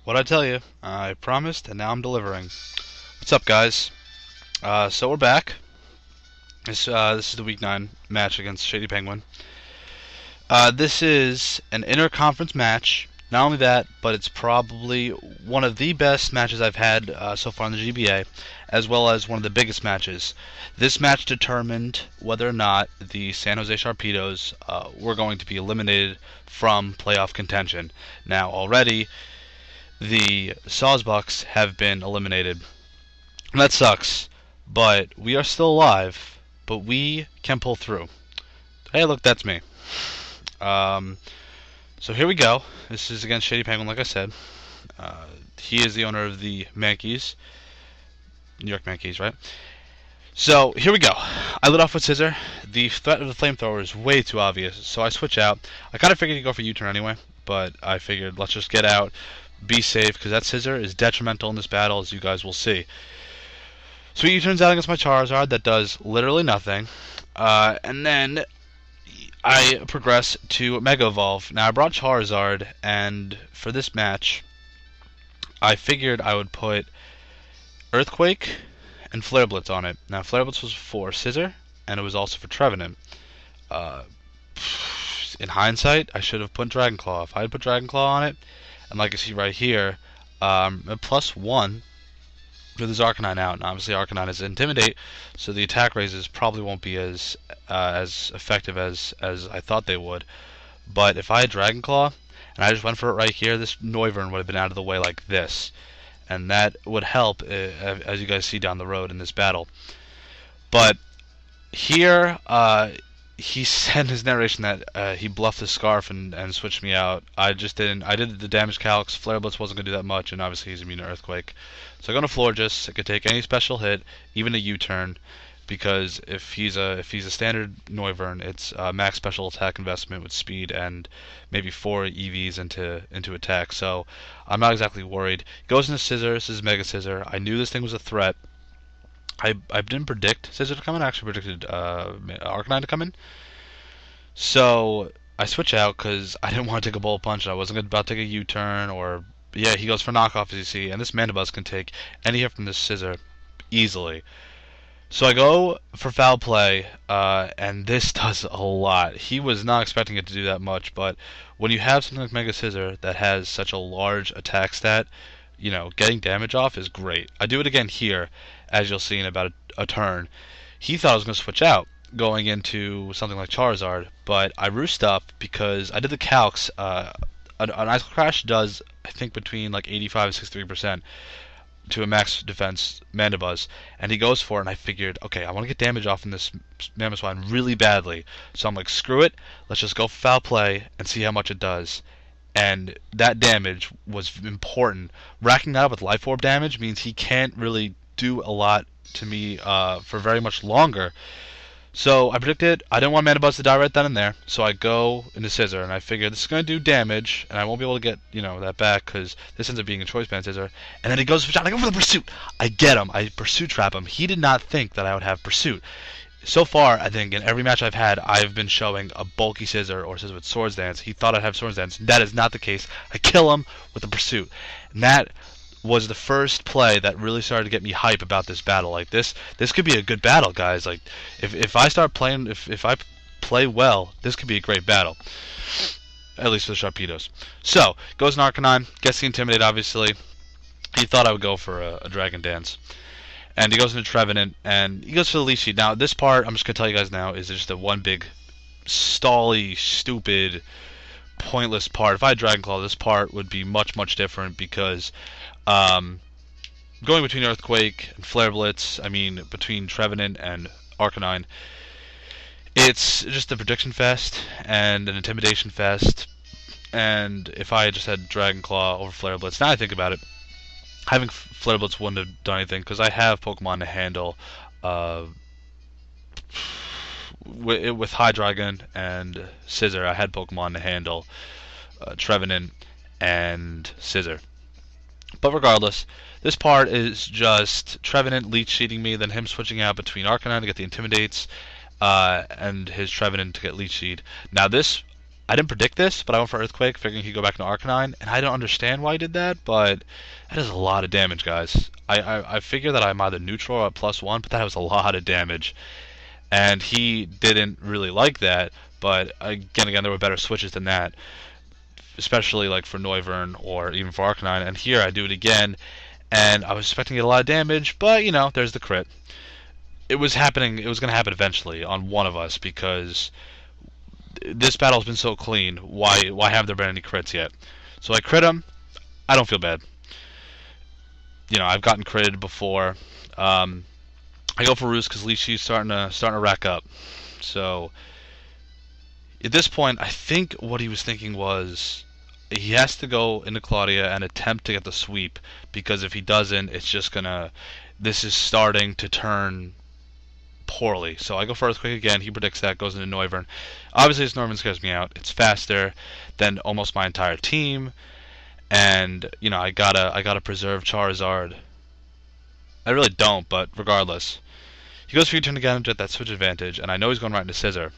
What'd I tell you? I promised, and now I'm delivering. What's up, guys? So we're back. This is the Week 9 match against ShadyPenguinn. This is an inter-conference match. Not only that, but it's probably one of the best matches I've had so far in the GBA, as well as one of the biggest matches. This match determined whether or not the San Jose Sharpedos were going to be eliminated from playoff contention. Now, already, the Sawsbucks have been eliminated. And that sucks, but we are still alive, but we can pull through. Hey, look, that's me. So here we go. This is against ShadyPenguinn, like I said. He is the owner of the Mankeys. New York Mankeys, right? So here we go. I lit off with Scissor. The threat of the flamethrower is way too obvious, so I switch out. I kind of figured he'd go for U-turn anyway, but I figured let's just get out, be safe, because that Scissor is detrimental in this battle, as you guys will see. So he U-turns out against my Charizard. That does literally nothing. And then I progress to Mega Evolve. Now I brought Charizard, and for this match, I figured I would put Earthquake and Flare Blitz on it. Now Flare Blitz was for Scissor, and it was also for Trevenant. In hindsight, I should have put Dragon Claw. If I had put Dragon Claw on it, and like you see right here, +1 with his Arcanine out, and obviously Arcanine is Intimidate, so the attack raises probably won't be as effective as I thought they would. But if I had Dragon Claw and I just went for it right here, this Noivern would have been out of the way like this, and that would help as you guys see down the road in this battle. But here he said in his narration that he bluffed his Scarf and switched me out. I just didn't. I did the damage calcs. Flare Blitz wasn't going to do that much, and obviously he's immune to Earthquake. So I go to Florges. It could take any special hit, even a U-turn, because if he's a standard Noivern, it's max special attack investment with speed and maybe 4 EVs into attack. So I'm not exactly worried. Goes into Scissor. This is Mega Scissor. I knew this thing was a threat. I didn't predict Scissor to come in. I actually predicted Arcanine to come in. So I switch out because I didn't want to take a Bullet Punch. I wasn't about to take a U-turn or... Yeah, he goes for knockoff, as you see. And this Mandibuzz can take any hit from this Scissor easily. So I go for Foul Play, and this does a lot. He was not expecting it to do that much, but when you have something like Mega Scissor that has such a large attack stat, you know, getting damage off is great. I do it again here, as you'll see in about a turn. He thought I was going to switch out, going into something like Charizard, but I roost up because I did the calcs. An Ice Crash does, I think, between like 85 and 63% to a max defense Mandibuzz, and he goes for it, and I figured, okay, I want to get damage off in this Mamoswine really badly, so I'm like, screw it, let's just go for Foul Play and see how much it does. And that damage was important. Racking that up with Life Orb damage means he can't really do a lot to me for very much longer. So I predicted I didn't want Mandibuzz to die right then and there, so I go into Scissor, and I figure this is going to do damage, and I won't be able to get, you know, that back because this ends up being a Choice Band Scissor. And then he goes for shot. I go for the Pursuit. I get him. I Pursuit Trap him. He did not think that I would have Pursuit. So far, I think in every match I've had, I've been showing a bulky Scissor or Scissor with Swords Dance. He thought I'd have Swords Dance. That is not the case. I kill him with the Pursuit. And that was the first play that really started to get me hype about this battle. Like this could be a good battle, guys. Like if I start playing, if I play well, this could be a great battle. At least for the Sharpedos. So goes in Arcanine, gets the Intimidate. Obviously, he thought I would go for a Dragon Dance, and he goes into Trevenant, and he goes for the Leech Seed. Now this part, I'm just gonna tell you guys now, is just a one big stally, stupid, pointless part. If I had Dragon Claw, this part would be much different because going between Earthquake and Flare Blitz, I mean between Trevenant and Arcanine, it's just a prediction fest and an intimidation fest. And if I just had Dragon Claw over Flare Blitz, now I think about it, having Flare Blitz wouldn't have done anything because I have Pokemon to handle with Hydreigon and Scissor. I had Pokemon to handle Trevenant and Scissor. But regardless, this part is just Trevenant leech seeding me, then him switching out between Arcanine to get the Intimidates, and his Trevenant to get leech seed. Now this I didn't predict this, but I went for Earthquake, figuring he'd go back into Arcanine, and I don't understand why he did that, but that is a lot of damage, guys. I figure that I'm either neutral or at +1, but that was a lot of damage. And he didn't really like that, but again, there were better switches than that, especially like for Noivern or even for Arcanine. And here I do it again, and I was expecting to get a lot of damage, but you know, there's the crit. It was happening. It was going to happen eventually on one of us because this battle's been so clean. Why haven't there been any crits yet? So I crit him. I don't feel bad. You know, I've gotten critted before. I go for Roost because Leechy's starting to rack up. So at this point, I think what he was thinking was he has to go into Claudia and attempt to get the sweep, because if he doesn't, it's just gonna. This is starting to turn poorly. So I go for Earthquake again. He predicts that, goes into Noivern. Obviously, this Noivern scares me out. It's faster than almost my entire team, and you know I gotta preserve Charizard. I really don't, but regardless. He goes for U-turn again to get that switch advantage, and I know he's going right into Scissor.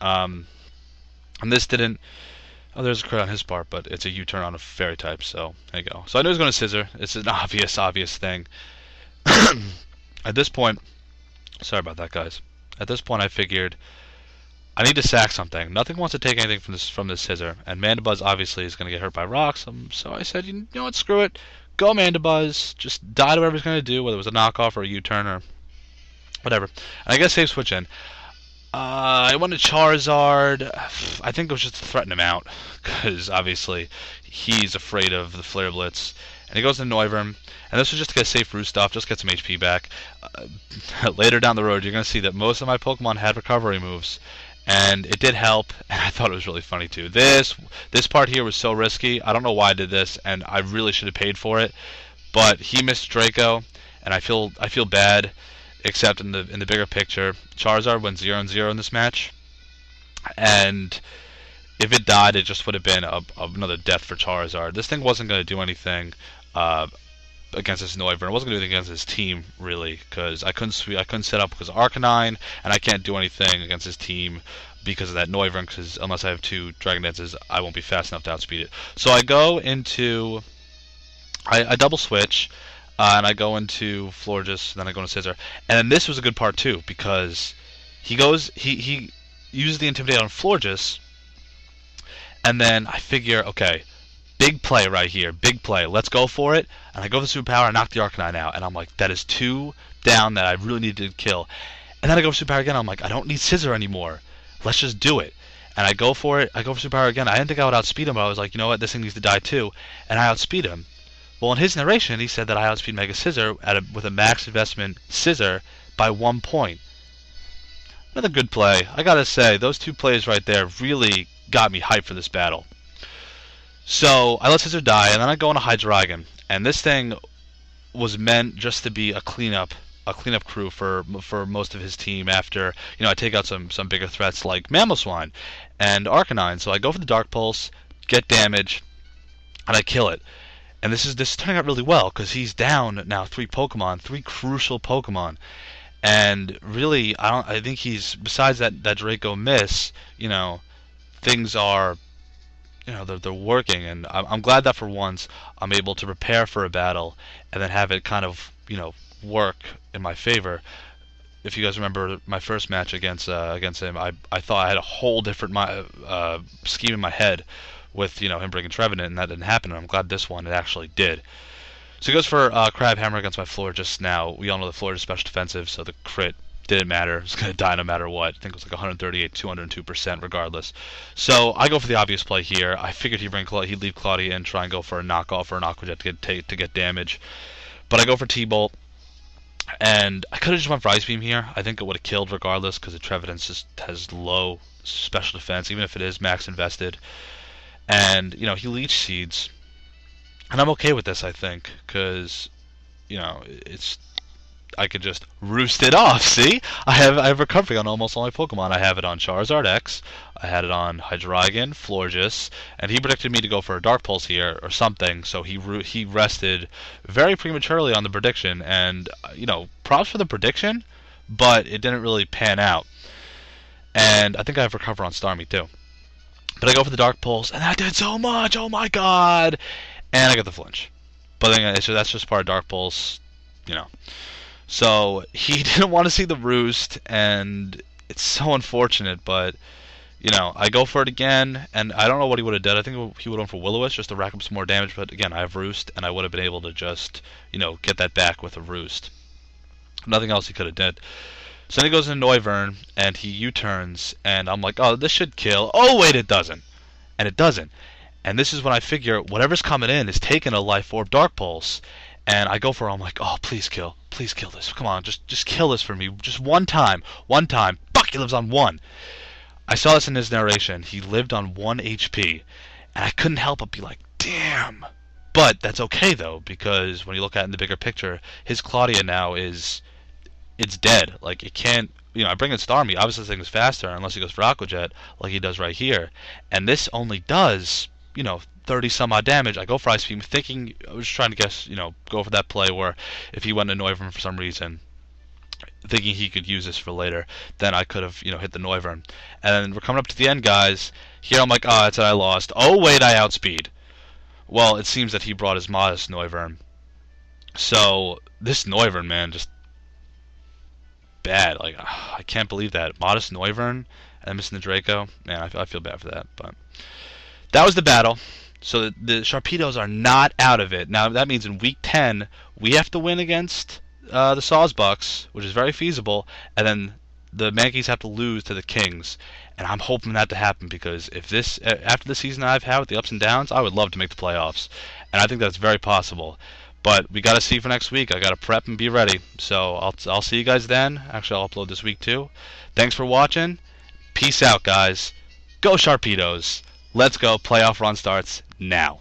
And this didn't. Oh, there's a crit on his part, but it's a U-turn on a fairy type, so there you go. So I know he's going to Scissor. It's an obvious thing. At this point, sorry about that, guys. At this point, I figured I need to sack something. Nothing wants to take anything from this Scissor, and Mandibuzz obviously is going to get hurt by rocks. So I said, you know what, screw it. Go Mandibuzz. Just die to whatever he's going to do, whether it was a knockoff or a U-turn or whatever. And I guess save switch in. I went to Charizard. I think it was just to threaten him out, because obviously he's afraid of the Flare Blitz. And he goes to Noivern, and this was just to get safe Roost off, just get some HP back. Later down the road, you're going to see that most of my Pokemon had recovery moves, and it did help, and I thought it was really funny too. This part here was so risky. I don't know why I did this, and I really should have paid for it, but he missed Draco, and I feel bad. Except in the bigger picture, Charizard went 0-0 in this match, and if it died, it just would have been another death for Charizard. This thing wasn't going to do anything against this Noivern. It wasn't going to do anything against his team really, because I couldn't set up because of Arcanine, and I can't do anything against his team because of that Noivern. Because unless I have 2 Dragon Dances, I won't be fast enough to outspeed it. So I go into I double switch. And I go into Florges, then I go into Scissor. And then this was a good part too, because he uses the Intimidate on Florges, and then I figure, okay, big play right here, big play, let's go for it. And I go for the Superpower, I knock the Arcanine out, and I'm like, that is 2 down that I really need to kill. And then I go for Superpower again, I'm like, I don't need Scissor anymore, let's just do it. And I go for it, I go for Superpower again. I didn't think I would outspeed him, but I was like, you know what, this thing needs to die too. And I outspeed him. Well, in his narration, he said that I outspeed Mega Scissor with a max investment Scissor by 1 point. Another good play. I gotta say, those 2 plays right there really got me hyped for this battle. So I let Scissor die, and then I go into Hydreigon. And this thing was meant just to be a cleanup crew for most of his team after, you know, I take out some bigger threats like Mamoswine and Arcanine. So I go for the Dark Pulse, get damage, and I kill it. And this is turning out really well, because he's down now 3 Pokemon, 3 crucial Pokemon, and really I think he's, besides that Draco miss, you know, things are, you know, they're working, and I'm glad that for once I'm able to prepare for a battle and then have it kind of, you know, work in my favor. If you guys remember my first match against him, I thought I had a whole different scheme in my head with, you know, him bringing Trevenant, and that didn't happen, and I'm glad this one it actually did. So he goes for Crab Hammer against my Florges. Now, we all know the Florges is special defensive, so the crit didn't matter. It was going to die no matter what. I think it was like 138, 202% regardless. So I go for the obvious play here. I figured he'd leave Claudia in, try and go for a knockoff or an Aqua Jet to get damage. But I go for T-Bolt, and I could have just went for Ice Beam here. I think it would have killed regardless, because the Trevenant just has low special defense, even if it is max invested. And, you know, he Leech Seeds. And I'm okay with this, I think, because, you know, I could just roost it off, see? I have recovery on almost all my Pokemon. I have it on Charizard X, I had it on Hydreigon, Florges, and he predicted me to go for a Dark Pulse here, or something, so he rested very prematurely on the prediction, and, you know, props for the prediction, but it didn't really pan out. And I think I have recover on Starmie, too. But I go for the Dark Pulse, and that did so much. Oh my god! And I get the flinch. But then that's just part of Dark Pulse, you know. So he didn't want to see the roost, and it's so unfortunate. But you know, I go for it again, and I don't know what he would have done. I think he would have went for Will-O-Wisp just to rack up some more damage. But again, I have roost, and I would have been able to just, you know, get that back with a roost. Nothing else he could have did. So then he goes into Noivern, and he U-turns, and I'm like, oh, this should kill. Oh, wait, it doesn't. And it doesn't. And this is when I figure whatever's coming in is taking a Life Orb Dark Pulse. And I go for it. I'm like, oh, please kill. Please kill this. Come on, just kill this for me. Just one time. One time. Fuck, he lives on 1. I saw this in his narration. He lived on 1 HP. And I couldn't help but be like, damn. But that's okay, though, because when you look at it in the bigger picture, his Claudia now is... it's dead. Like, it can't... you know, I bring in Starmie. Obviously, this thing is faster unless he goes for Aqua Jet, like he does right here. And this only does, you know, 30 some odd damage. I go for Ice Beam, thinking... I was trying to guess, you know, go for that play where if he went to Noivern for some reason, thinking he could use this for later, then I could have, you know, hit the Noivern. And we're coming up to the end, guys. Here I'm like, oh, that's it, I lost. Oh, wait, I outspeed. Well, it seems that he brought his modest Noivern. So, this Noivern, man, just... bad. Like, I can't believe that. Modest Noivern and missing the Draco. Man, I feel bad for that. But that was the battle. So the Sharpedos are not out of it. Now, that means in week 10, we have to win against the Sawsbucks, which is very feasible, and then the Mankeys have to lose to the Kings. And I'm hoping that to happen, because if this, after the season I've had with the ups and downs, I would love to make the playoffs. And I think that's very possible. But we got to see for next week. I got to prep and be ready. So I'll see you guys then. Actually, I'll upload this week too. Thanks for watching. Peace out, guys. Go Sharpedos. Let's go. Playoff run starts now.